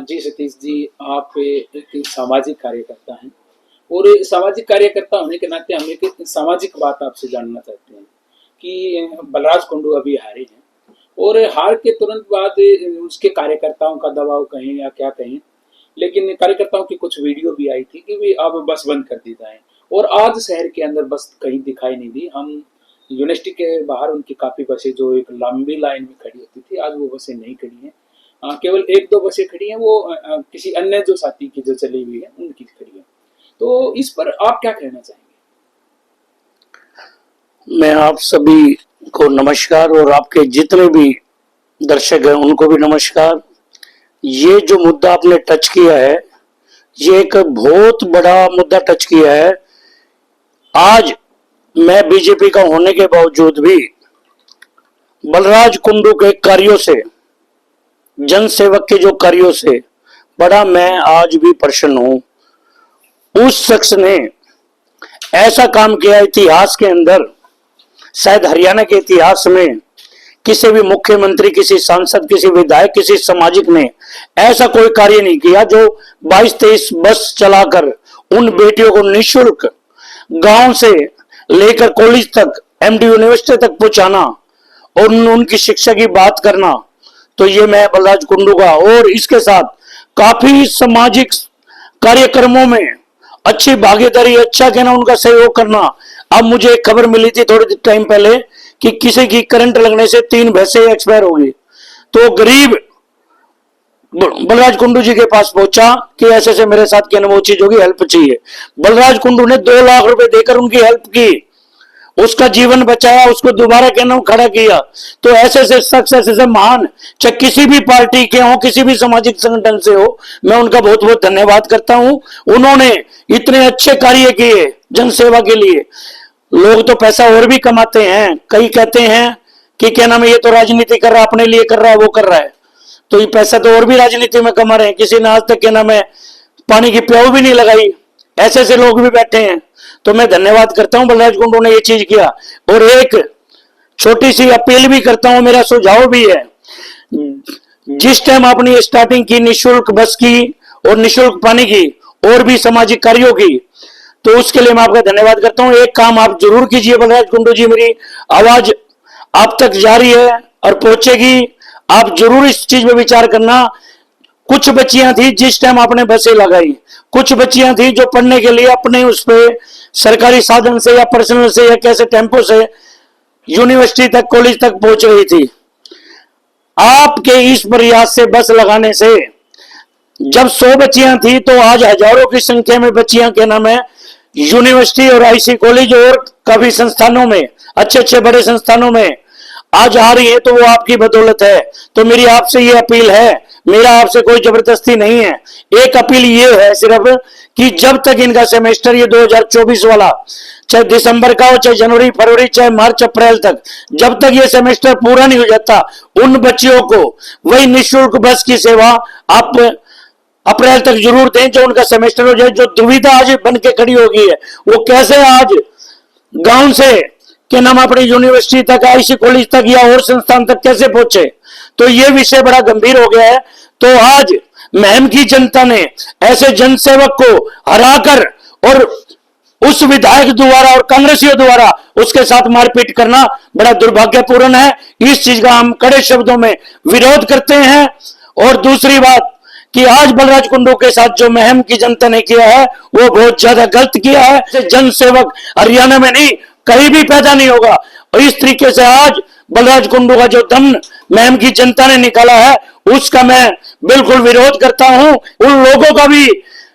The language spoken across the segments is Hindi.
जी सतीश जी, आप एक सामाजिक कार्यकर्ता हैं और सामाजिक कार्यकर्ता होने के नाते हम एक सामाजिक बात आपसे जानना चाहते हैं कि बलराज कुंडू अभी हारे हैं और हार के तुरंत बाद उसके कार्यकर्ताओं का दबाव कहें या क्या कहें, लेकिन कार्यकर्ताओं की कुछ वीडियो भी आई थी कि वे अब बस बंद कर दी जाए और आज शहर के अंदर बस कहीं दिखाई नहीं दी। हम यूनिवर्सिटी के बाहर उनकी काफ़ी बसें जो एक लंबी लाइन में खड़ी होती थी, आज वो बसें नहीं खड़ी हैं। केवल एक दो बसें खड़ी हैं, वो किसी अन्य जो साथी की जो चली हुई है उनकी खड़ी है। तो इस पर आप क्या कहना चाहेंगे? मैं आप सभी को नमस्कार और आपके जितने भी दर्शक हैं उनको भी नमस्कार। ये जो मुद्दा आपने टच किया है, ये एक बहुत बड़ा मुद्दा टच किया है। आज मैं बीजेपी का होने के बावजूद भी बलराज कुंडू के कार्यों से, जन सेवक के जो कार्यों से बड़ा मैं आज भी प्रसन्न हूं। उस शख्स ने ऐसा काम किया इतिहास के अंदर, शायद हरियाणा के इतिहास में किसी भी मुख्यमंत्री, किसी सांसद, किसी विधायक, किसी सामाजिक ने ऐसा कोई कार्य नहीं किया जो 22-23 बस चलाकर उन बेटियों को निःशुल्क गांव से लेकर कॉलेज तक, एमडी यूनिवर्सिटी तक पहुंचाना और उनकी शिक्षा की बात करना। तो ये मैं बलराज कुंडू का, और इसके साथ काफी सामाजिक कार्यक्रमों में अच्छी भागीदारी, अच्छा कहना, उनका सहयोग करना। अब मुझे एक खबर मिली थी थोड़े टाइम पहले कि किसी की करंट लगने से 3 भैंसें एक्सपायर हो गई, तो गरीब बलराज कुंडू जी के पास पहुंचा कि ऐसे ऐसे मेरे साथ कहना वो चीज होगी, हेल्प चाहिए। बलराज कुंडू ने 2 लाख रुपए देकर उनकी हेल्प की, उसका जीवन बचाया, उसको दोबारा कहना खड़ा किया। तो ऐसे ऐसे शख्स, ऐसे महान, चाहे किसी भी पार्टी के हो, किसी भी सामाजिक संगठन से हो, मैं उनका बहुत बहुत धन्यवाद करता हूं। उन्होंने इतने अच्छे कार्य किए जन सेवा के लिए। लोग तो पैसा और भी कमाते हैं, कई कहते हैं कि क्या नाम है, ये तो राजनीति कर रहा है, अपने लिए कर रहा है, वो कर रहा है। तो ये पैसा तो और भी राजनीति में कमा रहे हैं। किसी ने आज तक क्या नाम है पानी की प्याऊ भी नहीं लगाई, ऐसे ऐसे लोग भी बैठे हैं। तो मैं धन्यवाद करता हूं बलराज कुंडू ने ये चीज किया। और एक छोटी सी अपील भी करता हूं, मेरा सुझाव भी है। जिस टाइम आपने स्टार्टिंग की निःशुल्क बस की और निःशुल्क पानी की और भी सामाजिक कार्यों की, तो उसके लिए मैं आपका धन्यवाद करता हूं। एक काम आप जरूर कीजिए बलराज कुंडू जी, मेरी आवाज आप तक जा रही है और पहुंचेगी, आप जरूर इस चीज में विचार करना। कुछ बच्चियां थी जिस टाइम आपने बसें लगाई, कुछ बच्चियां थी जो पढ़ने के लिए अपने उस पे सरकारी साधन से या पर्सनल से या कैसे टेम्पो से यूनिवर्सिटी तक, कॉलेज तक पहुंच रही थी। आपके इस प्रयास से, बस लगाने से, जब 100 बच्चियां थी तो आज हजारों की संख्या में बच्चियां के नाम है यूनिवर्सिटी और आईसी कॉलेज और काफी संस्थानों में, अच्छे अच्छे बड़े संस्थानों में आज आ रही है, तो वो आपकी बदौलत है। तो मेरी आपसे ये अपील है, मेरा आपसे कोई जबरदस्ती नहीं है, एक अपील ये है सिर्फ कि जब तक इनका सेमेस्टर ये 2024 वाला, चाहे दिसंबर का हो, चाहे जनवरी फरवरी, चाहे मार्च अप्रैल तक, जब तक ये सेमेस्टर पूरा नहीं हो जाता, उन बच्चियों को वही निःशुल्क बस की सेवा आप अप्रैल तक जरूर दें, जो उनका सेमेस्टर हो जाए। जो दुविधा आज बन के खड़ी हो गई है, वो कैसे आज गांव से के नाम अपनी यूनिवर्सिटी तक, आईसी कॉलेज तक या और संस्थान तक कैसे पहुंचे, तो ये विषय बड़ा गंभीर हो गया है। तो आज महम की जनता ने ऐसे जनसेवक को हराकर और उस विधायक द्वारा और कांग्रेसियों द्वारा उसके साथ मारपीट करना बड़ा दुर्भाग्यपूर्ण है। इस चीज का हम कड़े शब्दों में विरोध करते हैं। और दूसरी बात कि आज बलराज कुंडू के साथ जो महम की जनता ने किया है वो बहुत ज्यादा गलत किया है। जनसेवक हरियाणा में नहीं, कहीं भी पैदा नहीं होगा। और इस तरीके से आज बलराज कुंडू का जो दम महम की जनता ने निकाला है, उसका मैं बिल्कुल विरोध करता हूं। उन लोगों का भी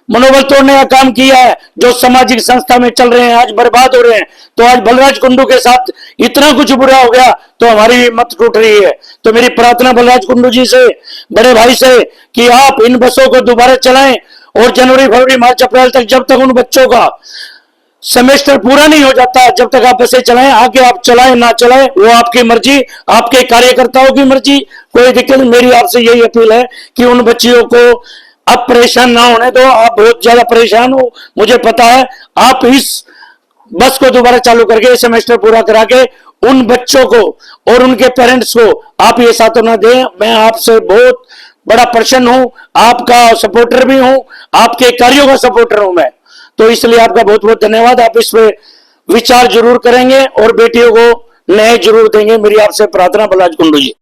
मनोबल तोड़ने का काम किया है जो सामाजिक संस्था में चल रहे हैं, आज बर्बाद हो रहे हैं। तो आज बलराज कुंडू के साथ इतना कुछ बुरा हो गया तो हमारी हिम्मत टूट रही है। तो मेरी प्रार्थना बलराज कुंडू जी से, बड़े भाई से, कि आप इन बसों को दोबारा चलाएं और जनवरी फरवरी मार्च अप्रैल तक, जब तक उन बच्चों का सेमेस्टर पूरा नहीं हो जाता, जब तक आप बसें चलाएं। आगे आप चलाएं ना चलाएं वो आपकी मर्जी, आपके कार्यकर्ताओं की मर्जी, कोई दिक्कत नहीं। मेरी आपसे यही अपील है कि उन बच्चियों को अब परेशान ना होने दो। आप बहुत ज्यादा परेशान हो, मुझे पता है। आप इस बस को दोबारा चालू करके सेमेस्टर पूरा करा के उन बच्चों को और उनके पेरेंट्स को आप ये सांत्वना दें। मैं आपसे बहुत बड़ा प्रसन्न हूं, आपका सपोर्टर भी हूं, आपके कार्यों का सपोर्टर हूं मैं। तो इसलिए आपका बहुत बहुत धन्यवाद। आप इस पे विचार जरूर करेंगे और बेटियों को न्याय जरूर देंगे, मेरी आपसे प्रार्थना। बलराज कुंडू जी।